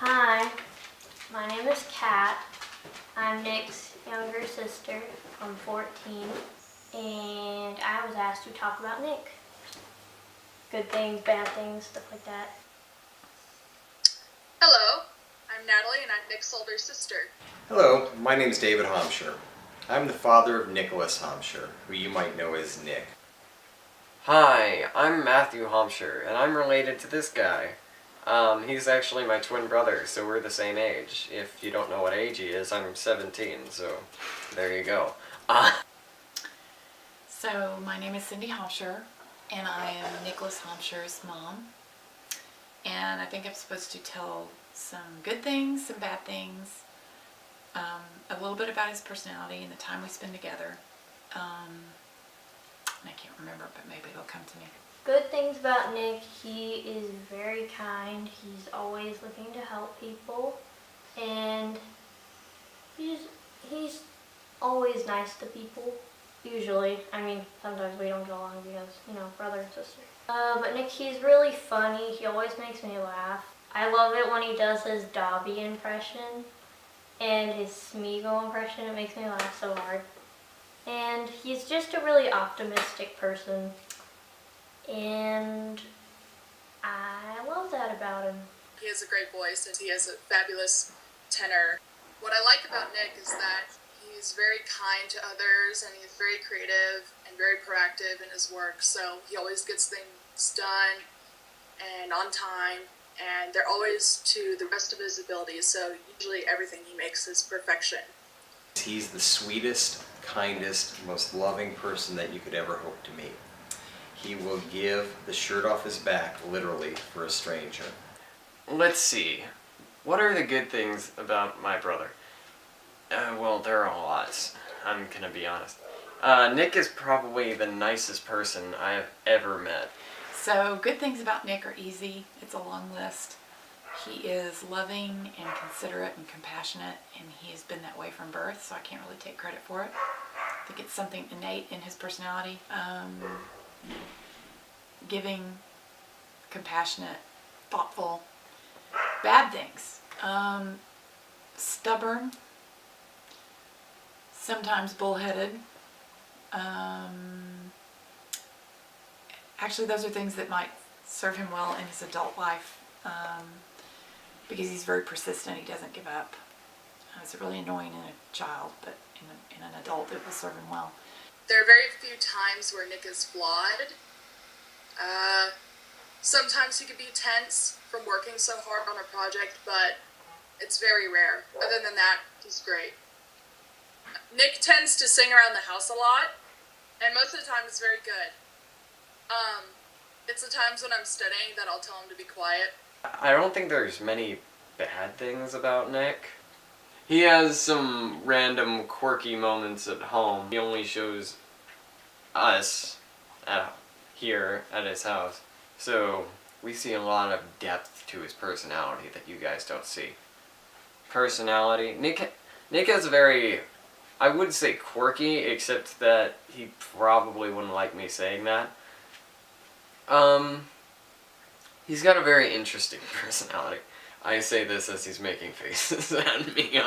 Hi, my name is Kat. I'm Nick's younger sister. I'm 14, and I was asked to talk about Nick. Good things, bad things, stuff like that. Hello, I'm Natalie and I'm Nick's older sister. Hello, my name is David Hampshire. I'm the father of Nicholas Hampshire, who you might know as Nick. Hi, I'm Matthew Hampshire, and I'm related to this guy. He's actually my twin brother, so we're the same age. If you don't know what age he is, I'm 17, so there you go. So my name is Cindy Hampshire, and I am Nicholas Hampshire's mom. And I think I'm supposed to tell some good things, some bad things, a little bit about his personality and the time we spend together. And I can't remember, but maybe it'll come to me. Good things about Nick, he is very kind. He's always looking to help people, and he's always nice to people. Usually, I mean, sometimes we don't get along because, brother and sister. But Nick, he's really funny. He always makes me laugh. I love it when he does his Dobby impression and his Smeagol impression. It makes me laugh so hard. And he's just a really optimistic person. And I love that about him. He has a great voice and he has a fabulous tenor. What I like about Nick is that he's very kind to others and he's very creative and very proactive in his work. So he always gets things done and on time, and they're always to the best of his abilities. So usually everything he makes is perfection. He's the sweetest, kindest, most loving person that you could ever hope to meet. He will give the shirt off his back, literally, for a stranger. Let's see. What are the good things about my brother? Well, there are lots. I'm gonna be honest. Nick is probably the nicest person I have ever met. So good things about Nick are easy. It's a long list. He is loving and considerate and compassionate, and he's been that way from birth, so I can't really take credit for it. I think it's something innate in his personality. Giving, compassionate, thoughtful. Bad things. Stubborn. Sometimes bullheaded. Actually, those are things that might serve him well in his adult life, because he's very persistent. He doesn't give up. It's really annoying in a child, but in an adult, it will serve him well. There are very few times where Nick is flawed. Sometimes he could be tense from working so hard on a project, but it's very rare. Other than that, he's great. Nick tends to sing around the house a lot, and most of the time it's very good. It's the times when I'm studying that I'll tell him to be quiet. I don't think there's many bad things about Nick. He has some random quirky moments at home. He only shows us here at his house. So we see a lot of depth to his personality that you guys don't see. Personality. Nick has a very, I would say quirky, except that he probably wouldn't like me saying that. He's got a very interesting personality. I say this as he's making faces at me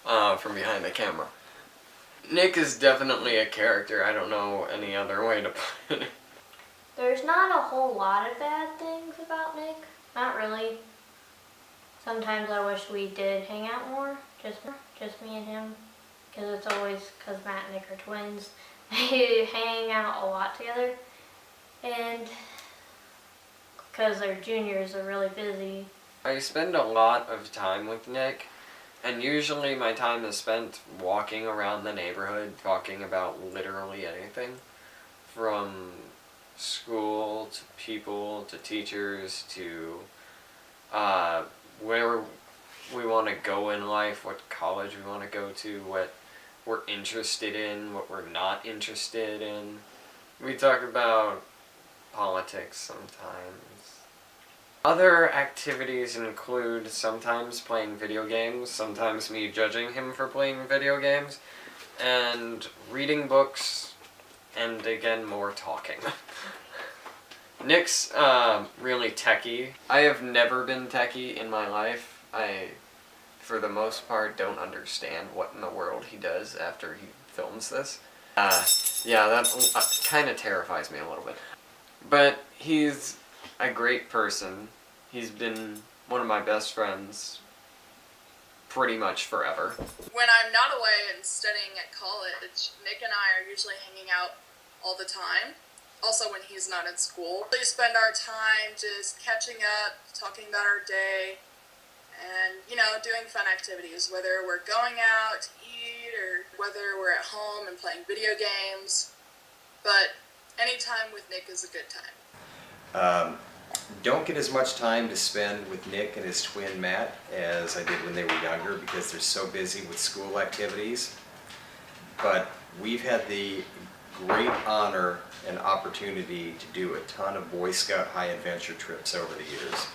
from behind the camera. Nick is definitely a character. I don't know any other way to put it. There's not a whole lot of bad things about Nick. Not really. Sometimes I wish we did hang out more, just me and him, because it's always because Matt and Nick are twins. They hang out a lot together, and because they're juniors, they're really busy. I spend a lot of time with Nick, and usually my time is spent walking around the neighborhood, talking about literally anything, from school to people to teachers to where we want to go in life, what college we want to go to, what we're interested in, what we're not interested in. We talk about politics sometimes. Other activities include sometimes playing video games, sometimes me judging him for playing video games, and reading books, and again more talking. Nick's really techie. I have never been techie in my life. I, for the most part, don't understand what in the world he does after he films this. Yeah, that kind of terrifies me a little bit. But he's a great person. He's been one of my best friends pretty much forever. When I'm not away and studying at college, Nick and I are usually hanging out all the time. Also when he's not at school. We spend our time just catching up, talking about our day, and, doing fun activities, whether we're going out to eat or whether we're at home and playing video games. But any time with Nick is a good time. Don't get as much time to spend with Nick and his twin Matt as I did when they were younger because they're so busy with school activities. But we've had the great honor and opportunity to do a ton of Boy Scout high adventure trips over the years.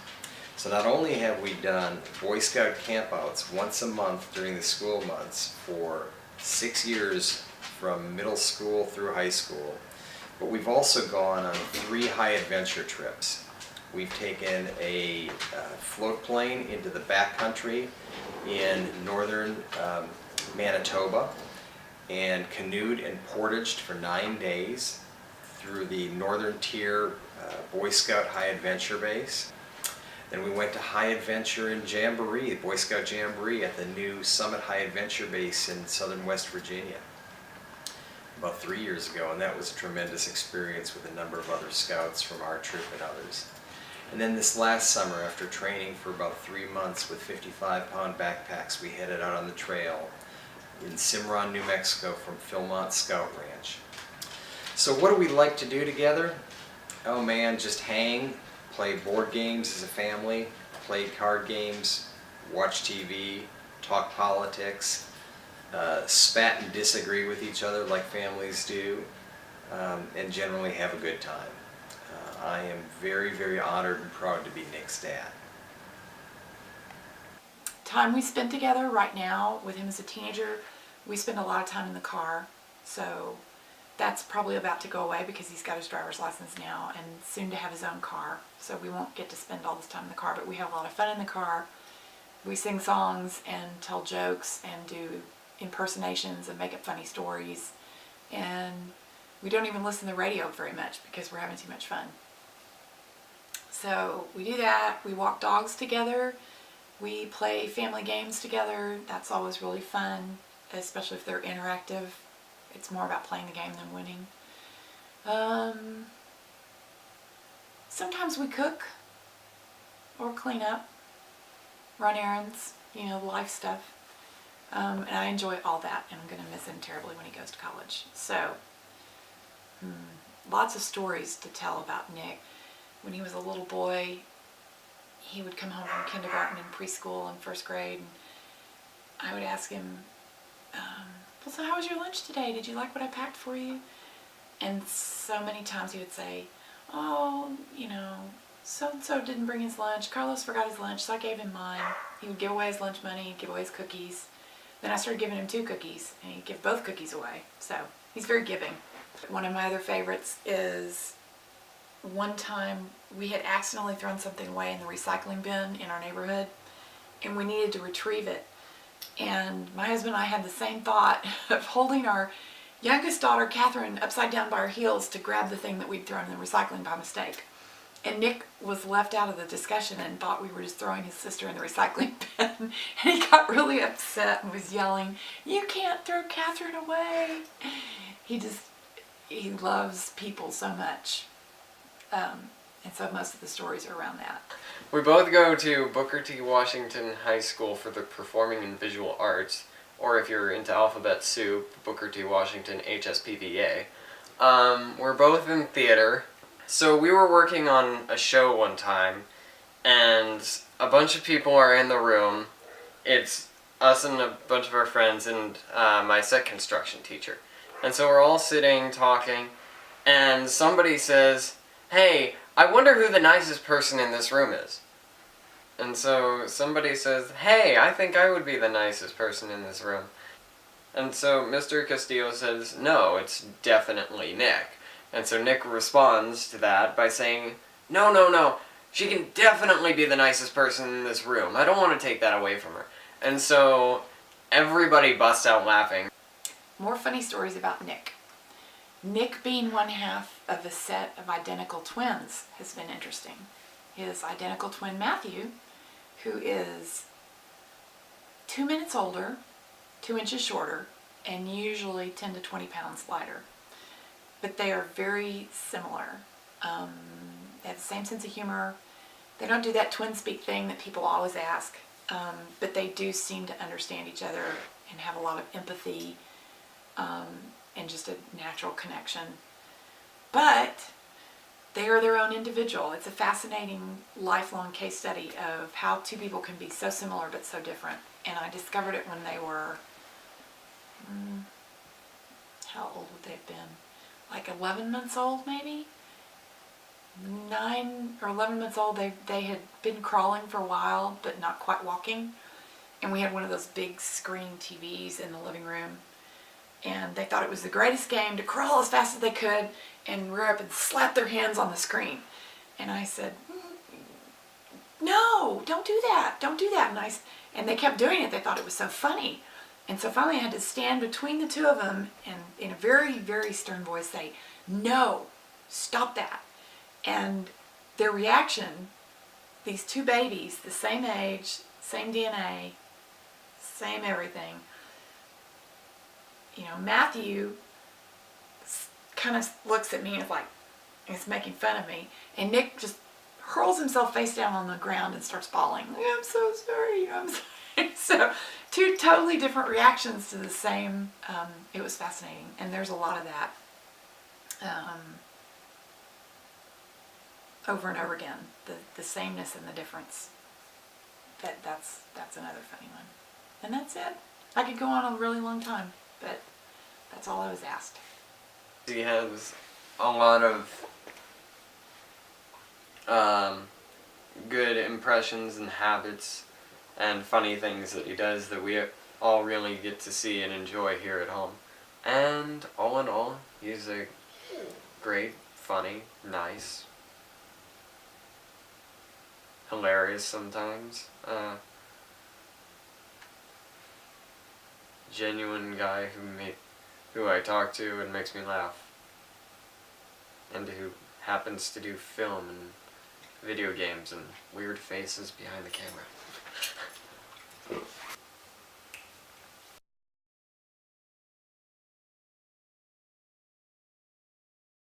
So not only have we done Boy Scout campouts once a month during the school months for 6 years from middle school through high school, but we've also gone on 3 high adventure trips. We've taken a float plane into the backcountry in northern Manitoba and canoed and portaged for 9 days through the Northern Tier Boy Scout High Adventure Base. Then we went to High Adventure in Jamboree, Boy Scout Jamboree at the new Summit High Adventure Base in southern West Virginia about 3 years ago, and that was a tremendous experience with a number of other scouts from our troop and others. And then this last summer, after training for about 3 months with 55-pound backpacks, we headed out on the trail in Cimarron, New Mexico from Philmont Scout Ranch. So what do we like to do together? Oh man, just hang, play board games as a family, play card games, watch TV, talk politics, spat and disagree with each other like families do, and generally have a good time. I am very, very honored and proud to be Nick's dad. Time we spend together right now with him as a teenager, we spend a lot of time in the car. So that's probably about to go away because he's got his driver's license now and soon to have his own car. So we won't get to spend all this time in the car, but we have a lot of fun in the car. We sing songs and tell jokes and do impersonations and make up funny stories. And we don't even listen to the radio very much because we're having too much fun. So we do that. We walk dogs together. We play family games together. That's always really fun, especially if they're interactive. It's more about playing the game than winning. Sometimes we cook or clean up, run errands, life stuff. And I enjoy all that, and I'm going to miss him terribly when he goes to college. So, lots of stories to tell about Nick. When he was a little boy, he would come home from kindergarten and preschool and first grade, and I would ask him, well, so how was your lunch today? Did you like what I packed for you? And so many times he would say, oh, so-and-so didn't bring his lunch. Carlos forgot his lunch, so I gave him mine. He would give away his lunch money, give away his cookies. Then I started giving him 2 cookies, and he'd give both cookies away. So he's very giving. One of my other favorites is one time we had accidentally thrown something away in the recycling bin in our neighborhood, and we needed to retrieve it. And my husband and I had the same thought of holding our youngest daughter, Catherine, upside down by her heels to grab the thing that we'd thrown in the recycling by mistake. And Nick was left out of the discussion and thought we were just throwing his sister in the recycling bin. And he got really upset and was yelling, "You can't throw Catherine away." He loves people so much. And so most of the stories are around that. We both go to Booker T. Washington High School for the Performing and Visual Arts, or if you're into alphabet soup, Booker T. Washington HSPVA. We're both in theater. So we were working on a show one time, and a bunch of people are in the room. It's us and a bunch of our friends and my set construction teacher. And so we're all sitting, talking, and somebody says, "Hey, I wonder who the nicest person in this room is." And so somebody says, "Hey, I think I would be the nicest person in this room." And so Mr. Castillo says, "No, it's definitely Nick." And so Nick responds to that by saying, no, no, no, she can definitely be the nicest person in this room. I don't want to take that away from her. And so everybody busts out laughing. More funny stories about Nick. Nick being one half of a set of identical twins has been interesting. His identical twin Matthew, who is 2 minutes older, 2 inches shorter, and usually 10 to 20 pounds lighter. But they are very similar. They have the same sense of humor. They don't do that twin speak thing that people always ask, but they do seem to understand each other and have a lot of empathy and just a natural connection. But they are their own individual. It's a fascinating lifelong case study of how two people can be so similar but so different. And I discovered it when they were, how old would they have been? Like 11 months old maybe? 9 or 11 months old. They had been crawling for a while but not quite walking. And we had one of those big screen TVs in the living room. And they thought it was the greatest game to crawl as fast as they could and rear up and slap their hands on the screen. And I said, no, don't do that. Don't do that. And they kept doing it. They thought it was so funny. And so finally I had to stand between the two of them and in a very, very stern voice say, no, stop that. And their reaction, these two babies, the same age, same DNA, same everything. You know, Matthew kind of looks at me and is like, he's making fun of me. And Nick just hurls himself face down on the ground and starts bawling. I'm so sorry, I'm sorry. So, two totally different reactions to the same, it was fascinating. And there's a lot of that over and over again. The sameness and the difference. That's another funny one. And that's it. I could go on a really long time, but that's all I was asked. He has a lot of good impressions and habits and funny things that he does that we all really get to see and enjoy here at home. And all in all, he's a great, funny, nice, hilarious sometimes, genuine guy who I talk to and makes me laugh, and who happens to do film and video games and weird faces behind the camera.